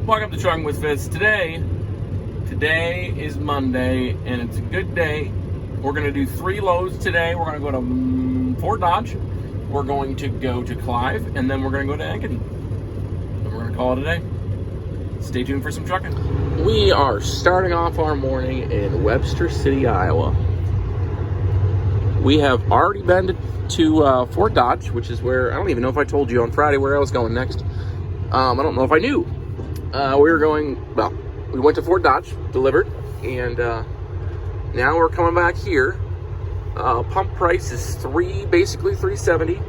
Welcome to Trucking with Fitz. Today is Monday, and it's a good day. We're going to do 3 loads today. We're going to go to Fort Dodge. We're going to go to Clive, and then we're going to go to Ankeny. And we're going to call it a day. Stay tuned for some trucking. We are starting off our morning in Webster City, Iowa. We have already been to Fort Dodge, which is where, I don't even know if I told you on Friday where I was going next. I don't know if I knew. We went to Fort Dodge, delivered, and now we're coming back here. Pump price is basically $3.70,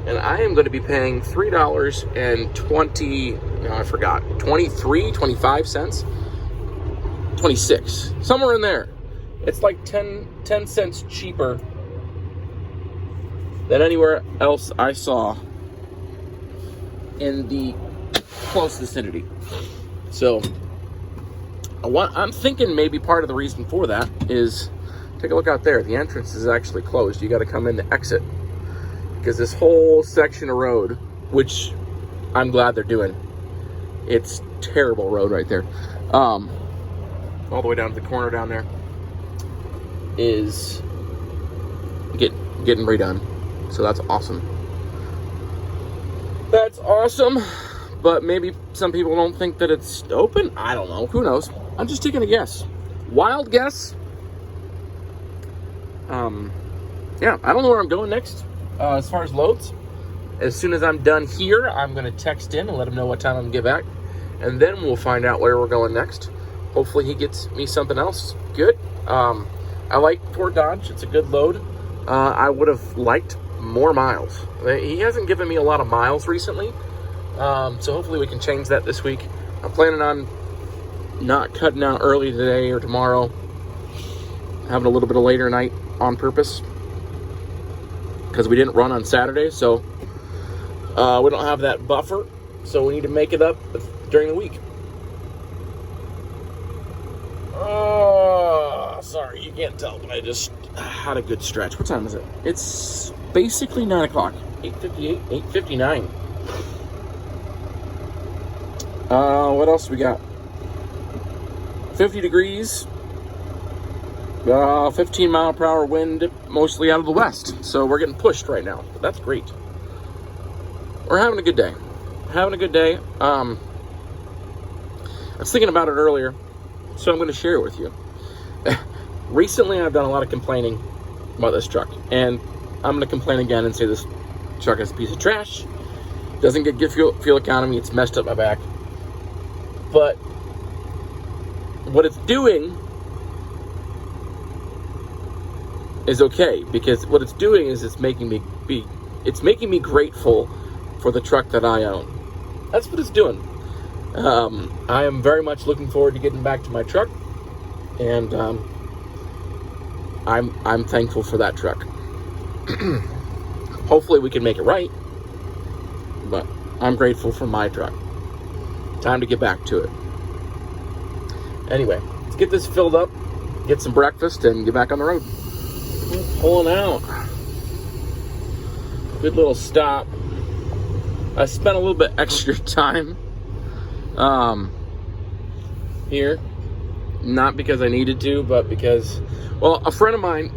and I am going to be paying $25 26, somewhere in there. It's like 10 cents cheaper than anywhere else I saw in the close vicinity. So I'm thinking maybe part of the reason for that is, take a look out there. The entrance is actually closed. You got to come in to exit, because this whole section of road, which I'm glad they're doing, it's terrible road right there, all the way down to the corner down there, is getting redone. So that's awesome. That's awesome. But maybe some people don't think that it's open. I don't know. Who knows? I'm just taking a guess. Wild guess. Yeah, I don't know where I'm going next as far as loads. As soon as I'm done here, I'm going to text in and let him know what time I'm going to get back. And then we'll find out where we're going next. Hopefully he gets me something else good. I like Fort Dodge. It's a good load. I would have liked more miles. He hasn't given me a lot of miles recently. So hopefully we can change that this week. I'm planning on not cutting out early today or tomorrow, having a little bit of later night on purpose, because we didn't run on Saturday, so we don't have that buffer, so we need to make it up during the week. Sorry, you can't tell, but I just had a good stretch. What time is it? It's basically 9 o'clock. 8:58, 8:59. What else we got? 50 degrees, 15 mile per hour wind, mostly out of the west. So we're getting pushed right now, but that's great. We're having a good day. I was thinking about it earlier, so I'm going to share it with you. Recently, I've done a lot of complaining about this truck, and I'm going to complain again and say this truck is a piece of trash. Doesn't get good fuel economy. It's messed up my back. But what it's doing is okay, because what it's doing is it's making me grateful for the truck that I own. That's what it's doing. I am very much looking forward to getting back to my truck, and I'm thankful for that truck. Hopefully we can make it right, but I'm grateful for my truck. Time to get back to it. Anyway, let's get this filled up, get some breakfast, and get back on the road. Pulling out. Good little stop. I spent a little bit extra time here. Not because I needed to, but because, well, a friend of mine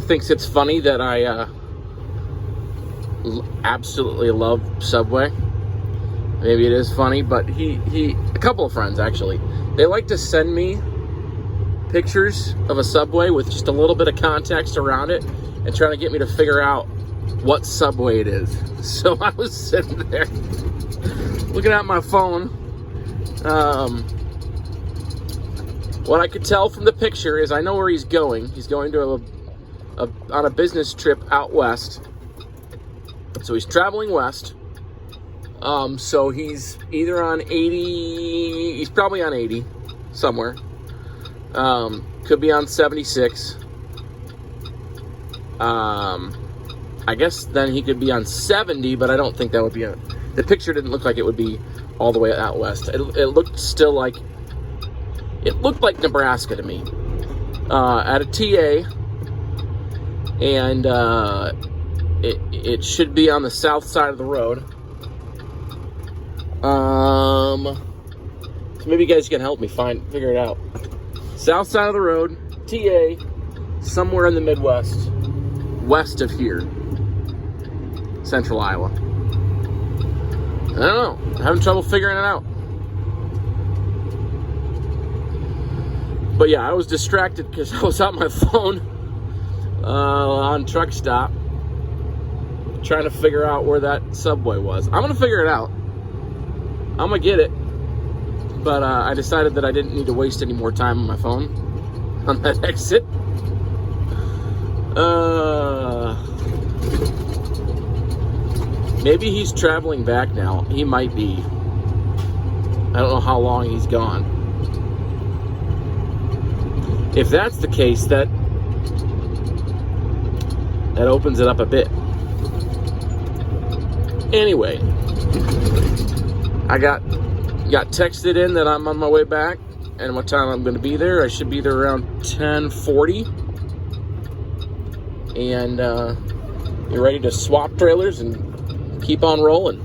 thinks it's funny that I absolutely love Subway. Maybe it is funny, but a couple of friends actually, they like to send me pictures of a Subway with just a little bit of context around it and trying to get me to figure out what Subway it is. So I was sitting there looking at my phone. What I could tell from the picture is I know where he's going. He's going to on a business trip out west. So he's traveling west. So he's either on 80, he's probably on 80 somewhere. Could be on 76. I guess then he could be on 70, but I don't think that would be the picture didn't look like it would be all the way out west. It looked still like, it looked like Nebraska to me. At a TA, and it should be on the south side of the road. So maybe you guys can help me figure it out. South side of the road, TA, somewhere in the Midwest, west of here, central Iowa. I don't know. I'm having trouble figuring it out. But yeah, I was distracted because I was on my phone on truck stop trying to figure out where that Subway was. I'm going to figure it out. I'm going to get it. But I decided that I didn't need to waste any more time on my phone on that exit. Maybe he's traveling back now. He might be. I don't know how long he's gone. If that's the case, that opens it up a bit. Anyway, I got texted in that I'm on my way back and what time I'm going to be there. I should be there around 10:40. And you're ready to swap trailers and keep on rolling.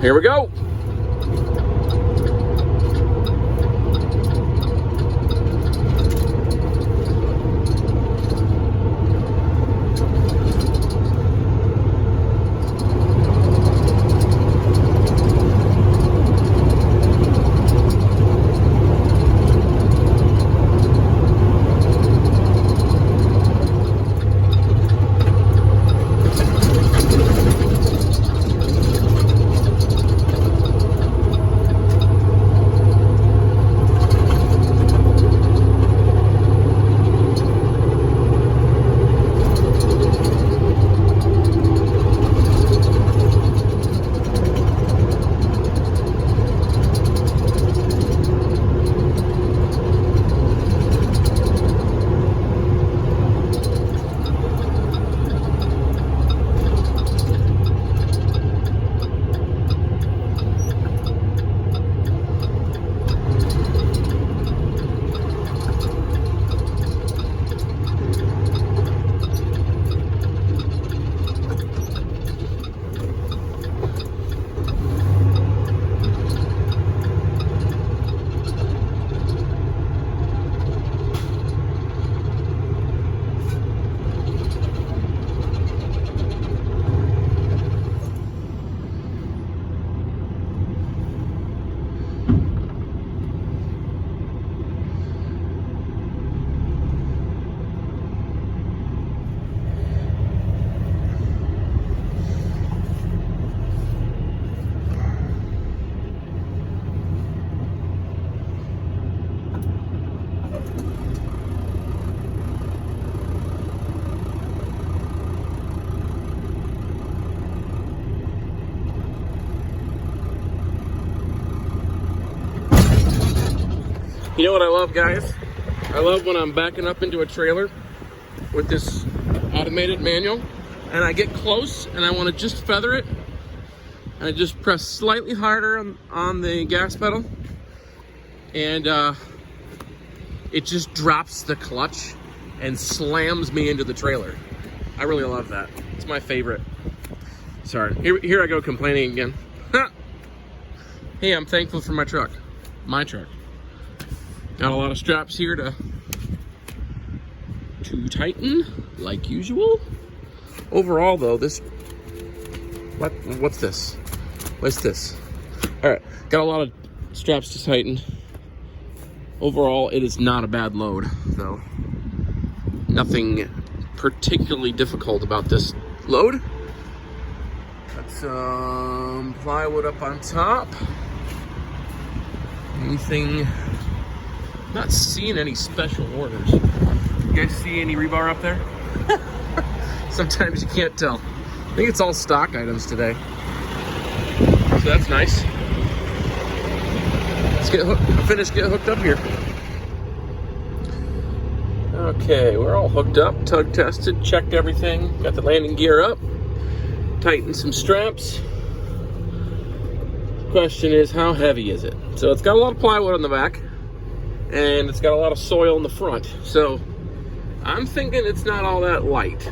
Here we go. You know what I love, guys? I love when I'm backing up into a trailer with this automated manual and I get close and I want to just feather it, and I just press slightly harder on the gas pedal, and it just drops the clutch and slams me into the trailer. I really love that. It's my favorite. Sorry, here I go complaining again. Hey, I'm thankful for my truck. My truck. Got a lot of straps here to tighten, like usual. Overall, though, what's this? What's this? All right, got a lot of straps to tighten. Overall, it is not a bad load, though. Nothing particularly difficult about this load. Got some plywood up on top. Anything? Not seeing any special orders. You guys see any rebar up there? Sometimes you can't tell. I think it's all stock items today. So that's nice. Let's get hooked up here. Okay, we're all hooked up, tug tested, checked everything. Got the landing gear up. Tightened some straps. Question is, how heavy is it? So it's got a lot of plywood on the back, and it's got a lot of soil in the front. So I'm thinking it's not all that light.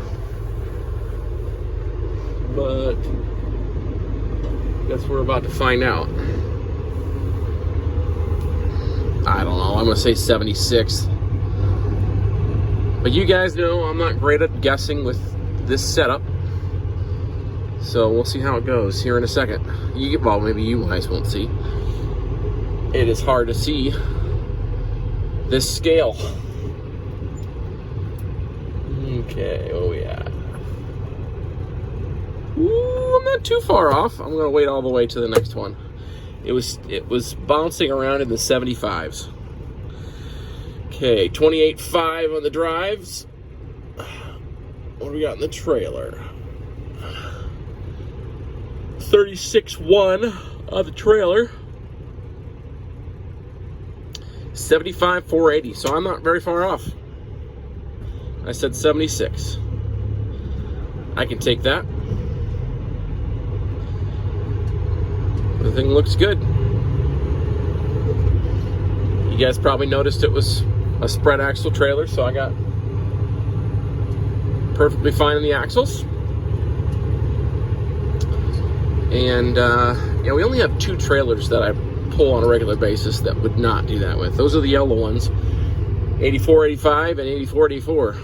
But Guess we're about to find out. I don't know. I'm going to say 76. But you guys know I'm not great at guessing with this setup. So we'll see how it goes here in a second. Well, maybe you guys won't see. It is hard to see this scale. Okay, oh yeah. Ooh, I'm not too far off. I'm gonna wait all the way to the next one. It was bouncing around in the 75s. Okay, 28.5 on the drives. What do we got in the trailer? 36.1 on the trailer. 75,480. So I'm not very far off. I said 76. I can take that. The thing looks good. You guys probably noticed it was a spread axle trailer, so I got perfectly fine in the axles. And yeah, we only have 2 trailers that I pull on a regular basis that would not do that with. Those are the yellow ones, 8485 and 8484.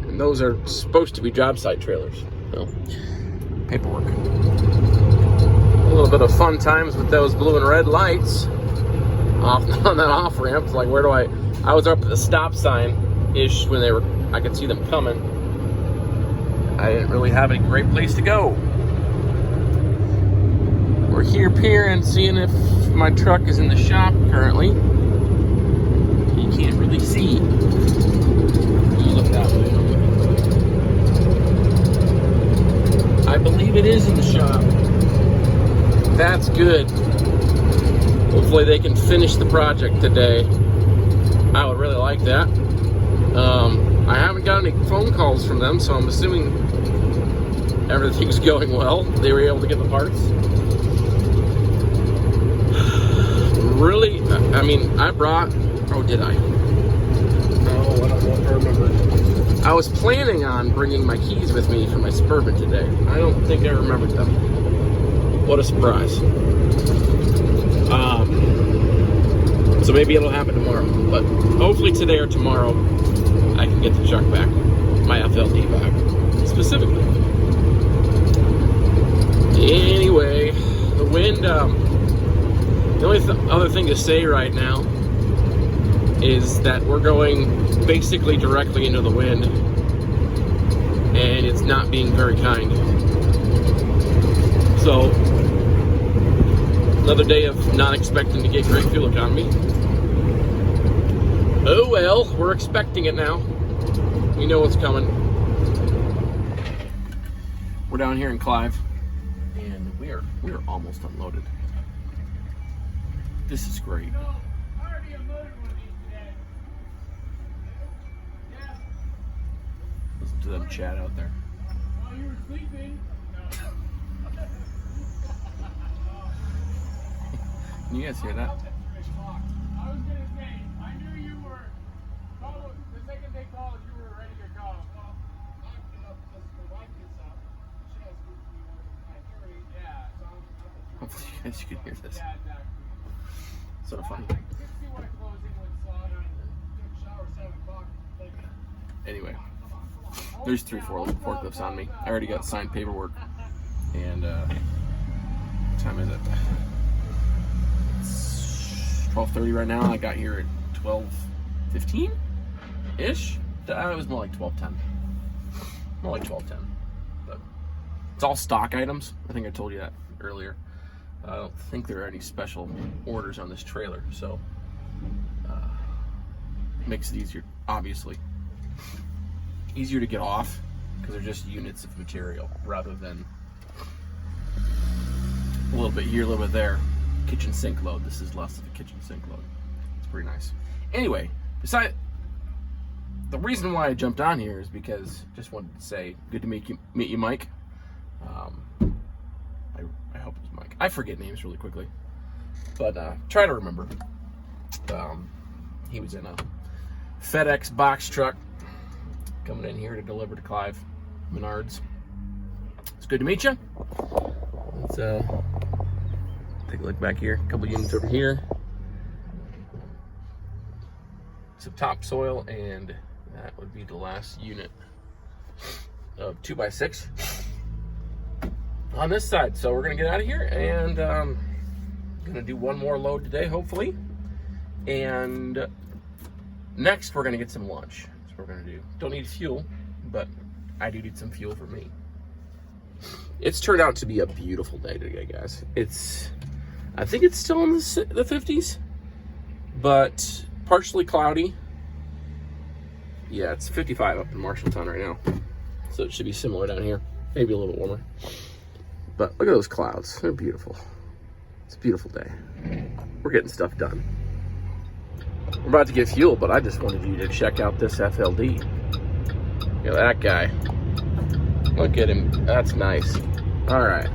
And those are supposed to be job site trailers. So, paperwork. A little bit of fun times with those blue and red lights off on that off ramp. It's like, where do I was up at the stop sign ish when I could see them coming. I didn't really have a great place to go. We're here peering, seeing if my truck is in the shop currently. You can't really see. You look that way. I believe it is in the shop. That's good. Hopefully they can finish the project today. I would really like that. I haven't got any phone calls from them, so I'm assuming everything's going well. They were able to get the parts. Really, I mean, I brought, oh, did I? No, I don't know if I remember. I was planning on bringing my keys with me for my Suburban today. I don't think I remembered them. What a surprise. So maybe it'll happen tomorrow, but hopefully today or tomorrow I can get the truck back, my FLD back, specifically. Anyway, the wind, the only other thing to say right now is that we're going basically directly into the wind, and it's not being very kind. So, another day of not expecting to get great fuel economy. Oh well, we're expecting it now. We know what's coming. We're down here in Clive, and we're almost unloaded. This is great. Listen to them chat out there. While you were sleeping. Can you guys hear that? I was gonna say, I knew you were. The second they called, you were ready to go. Well, I get up because my wife gets up. She has to be at 9:30. Yeah, so I'm Hopefully you guys can hear this. Yeah, exactly. So funny. I did see when I closed in with Slot. I took a shower at 7 o'clock. Anyway, there's 3 forklifts on me. I already got signed paperwork. And what time is it? It's 12:30 right now. I got here at 12:15-ish. It was more like 12:10. More like 12:10. But it's all stock items. I think I told you that earlier. I don't think there are any special orders on this trailer, so makes it easier, obviously. Easier to get off because they're just units of material rather than a little bit here, a little bit there. Kitchen sink load. This is less of a kitchen sink load. It's pretty nice. Anyway, the reason why I jumped on here is because I just wanted to say good to meet you, Mike. I hope it's Mike. I forget names really quickly, but try to remember. He was in a FedEx box truck coming in here to deliver to Clive Menards. It's good to meet you. Let's take a look back here. A couple units over here. Some topsoil, and that would be the last unit of 2x6 on this side. So we're gonna get out of here, and gonna do one more load today, hopefully. And next we're gonna get some lunch. That's what we're gonna do. Don't need fuel, but I do need some fuel for me. It's turned out to be a beautiful day today, guys. I think it's still in the 50s, but partially cloudy. Yeah, it's 55 up in Marshalltown right now. So it should be similar down here. Maybe a little warmer. But look at those clouds. They're beautiful. It's a beautiful day. We're getting stuff done. We're about to get fuel, but I just wanted you to check out this FLD. Look at that guy. Look at him. That's nice. All right.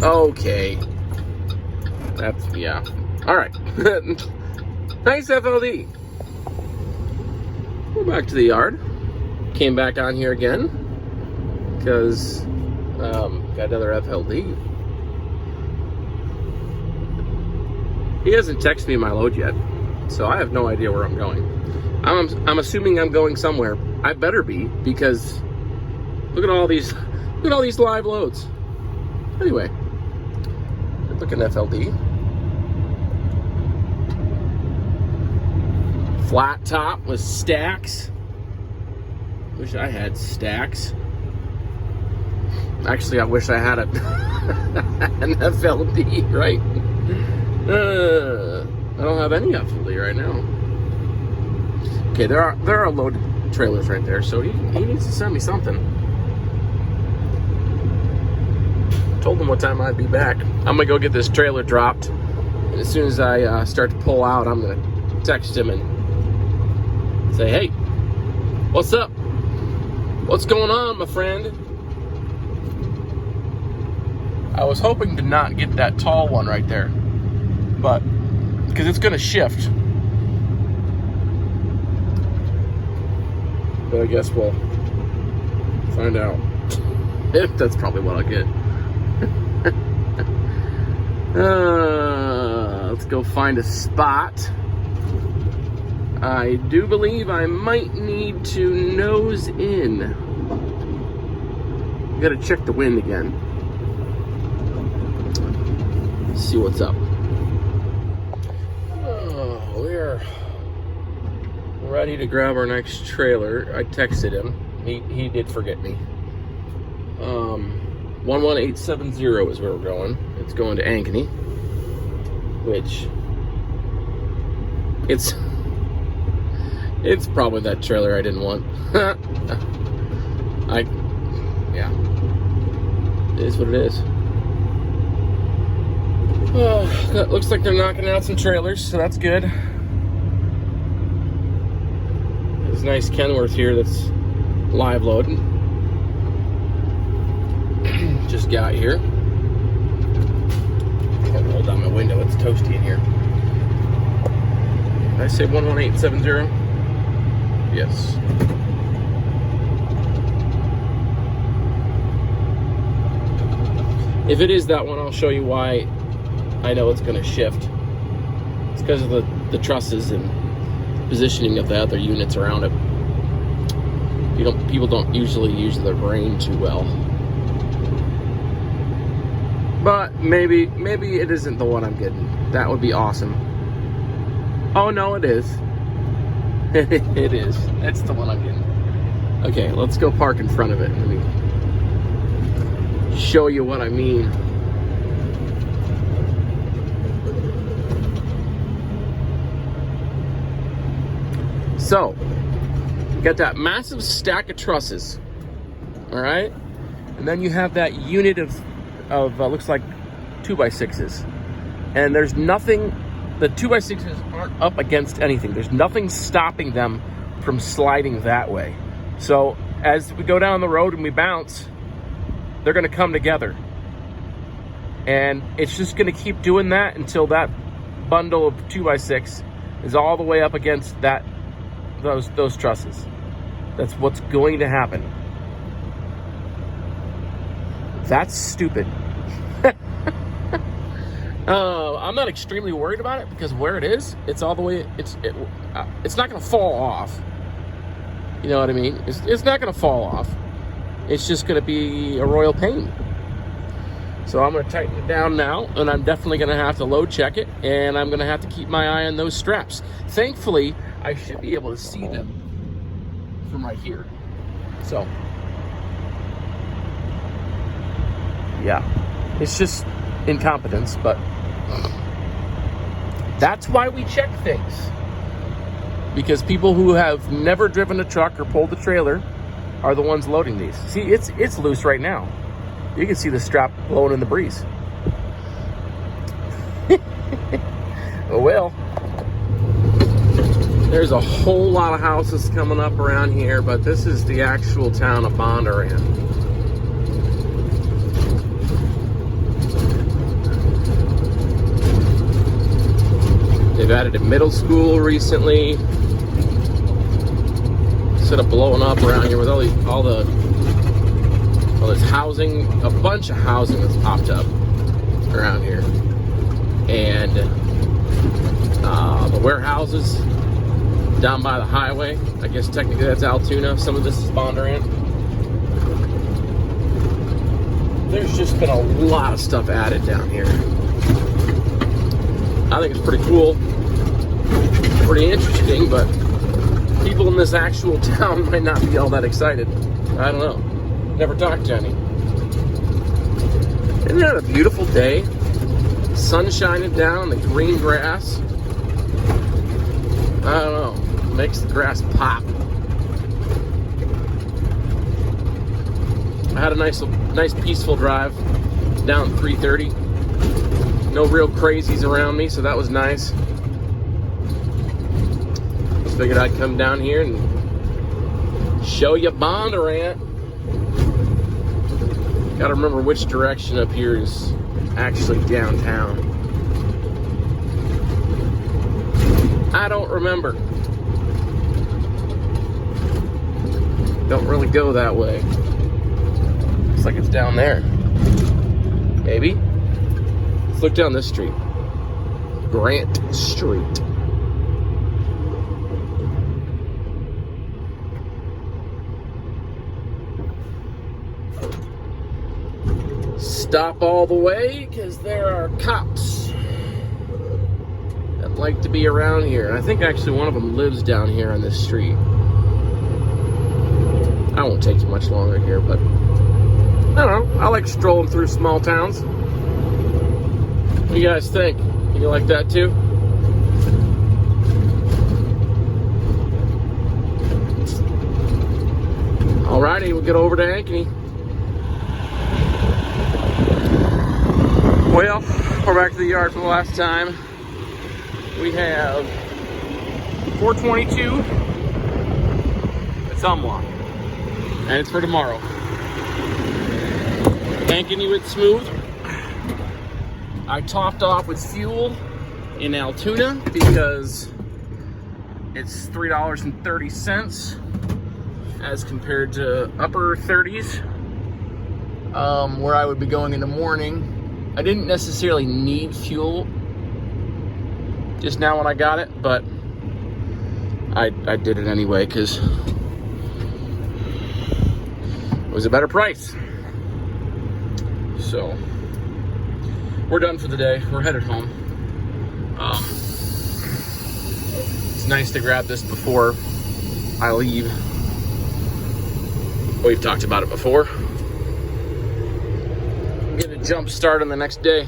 Okay. That's, yeah. All right. Nice FLD. We're back to the yard. Came back on here again because got another FLD. He hasn't texted me my load yet, so I have no idea where I'm going. I'm assuming I'm going somewhere. I better be, because look at all these live loads. Anyway, look at FLD. Flat top with stacks. Wish I had stacks. Actually, I wish I had an FLD, right? I don't have any FLD right now. Okay, there are loaded trailers right there, so he needs to send me something. Told him what time I'd be back. I'm gonna go get this trailer dropped, and as soon as I start to pull out, I'm gonna text him and say, hey, what's up? What's going on, my friend? I was hoping to not get that tall one right there, but because it's gonna shift. But I guess we'll find out. That's probably what I'll get. Let's go find a spot. I do believe I might need to nose in. Gotta check the wind again. See what's up. Oh, we're ready to grab our next trailer. I texted him. He did forget me. 11870 is where we're going. It's going to Ankeny, which it's probably that trailer I didn't want. Yeah. It is what it is. Oh, that looks like they're knocking out some trailers, so that's good. There's nice Kenworth here that's live loading. Just got here. I'll roll down my window, it's toasty in here. Did I say 11870? Yes. If it is that one, I'll show you why I know it's going to shift. It's because of the trusses and positioning of the other units around it. People don't usually use their brain too well. But maybe it isn't the one I'm getting. That would be awesome. Oh no, it is. It is. It's the one I'm getting. Okay, let's go park in front of it. Let me show you what I mean. So, you got that massive stack of trusses, all right? And then you have that unit of looks like 2x6s. And there's nothing, the 2x6s aren't up against anything. There's nothing stopping them from sliding that way. So as we go down the road and we bounce, they're gonna come together. And it's just gonna keep doing that until that bundle of 2x6 is all the way up against those trusses. That's what's going to happen. That's stupid. I'm not extremely worried about it because where it is, it's all the way. It's not going to fall off. You know what I mean? It's not going to fall off. It's just going to be a royal pain. So I'm going to tighten it down now, and I'm definitely going to have to load check it, and I'm going to have to keep my eye on those straps. Thankfully, I should be able to see them from right here. So, yeah, it's just incompetence, but that's why we check things. Because people who have never driven a truck or pulled a trailer are the ones loading these. See, it's loose right now. You can see the strap blowing in the breeze. Oh well. There's a whole lot of houses coming up around here, but this is the actual town of Bondurant. They've added a middle school recently. Instead of blowing up around here with all this housing, a bunch of housing that's popped up around here, and the warehouses down by the highway. I guess technically that's Altoona. Some of this is Bondurant. There's just been a lot of stuff added down here. I think it's pretty cool, pretty interesting, but people in this actual town might not be all that excited. I don't know. Never talked to any. Isn't that a beautiful day? Sun shining down on the green grass. I don't know. Makes the grass pop. I had a nice peaceful drive down 330. No real crazies around me, so that was nice. Just figured I'd come down here and show you Bondurant. Gotta remember which direction up here is actually downtown. I don't remember. Don't really go that way. Looks like it's down there. Maybe? Let's look down this street. Grant Street. Stop all the way because there are cops that like to be around here. I think actually one of them lives down here on this street. I won't take you much longer here, but I don't know. I like strolling through small towns. What do you guys think? You like that too? Alrighty, we'll get over to Ankeny. Well, we're back to the yard for the last time. We have 422. It's unlocked. And it's for tomorrow. Ankeny went smooth. I topped off with fuel in Altoona because it's $3.30 as compared to upper 30s where I would be going in the morning. I didn't necessarily need fuel just now when I got it, but I did it anyway because it was a better price. So we're done for the day. We're headed home. It's nice to grab this before I leave. We've talked about it before. Get a jump start on the next day.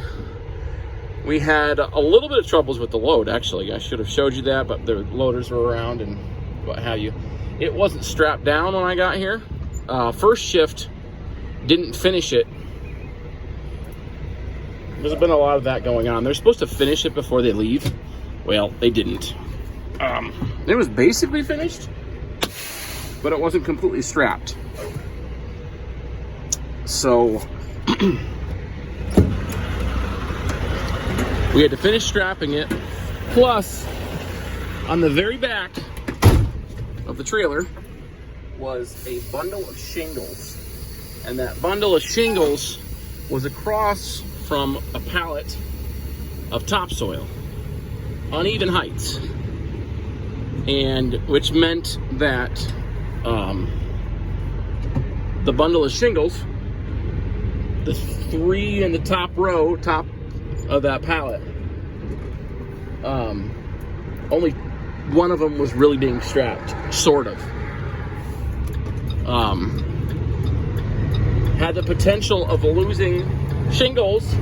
We had a little bit of troubles with the load, actually. I should have showed you that, but the loaders were around and what have you. It wasn't strapped down when I got here. First shift didn't finish it. There's been a lot of that going on. They're supposed to finish it before they leave. Well, they didn't. It was basically finished, but it wasn't completely strapped. So we had to finish strapping it. Plus, on the very back of the trailer was a bundle of shingles. And that bundle of shingles was across from a pallet of topsoil, uneven heights, and which meant that the bundle of shingles, the 3 in the top of that pallet, only one of them was really being strapped, sort of. Had the potential of losing shingles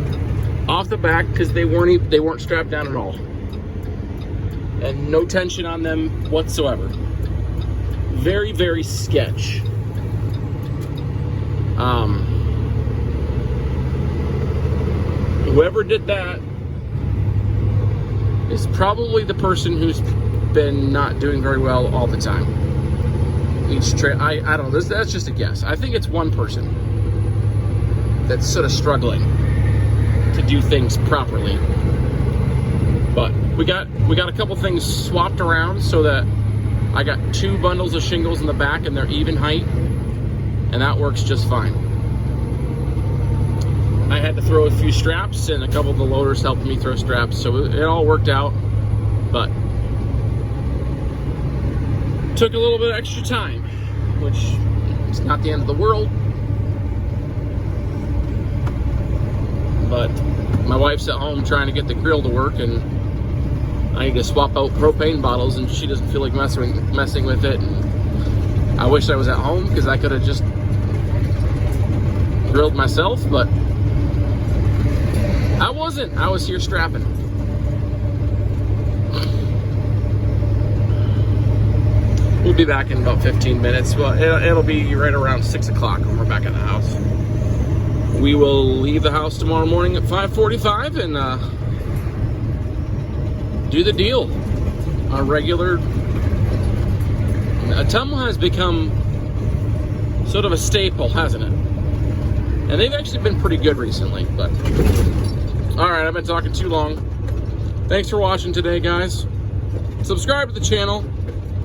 off the back because they weren't strapped down at all, and no tension on them whatsoever. Very, very sketch. Whoever did that is probably the person who's been not doing very well all the time. I don't know. That's just a guess. I think it's one person that's sort of struggling to do things properly. But we got a couple things swapped around so that I got 2 bundles of shingles in the back and they're even height, and that works just fine. I had to throw a few straps, and a couple of the loaders helped me throw straps, so it all worked out, but took a little bit of extra time, which is not the end of the world. But my wife's at home trying to get the grill to work, and I need to swap out propane bottles, and she doesn't feel like messing with it. And I wish I was at home because I could have just grilled myself, but I wasn't. I was here strapping. We'll be back in about 15 minutes. Well, it'll be right around 6 o'clock when we're back at the house. We will leave the house tomorrow morning at 5:45 and do the deal. Our regular Ottumwa has become sort of a staple, hasn't it? And they've actually been pretty good recently, but all right, I've been talking too long. Thanks for watching today, guys. Subscribe to the channel,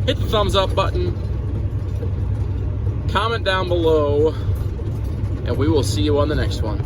hit the thumbs up button, comment down below, and we will see you on the next one.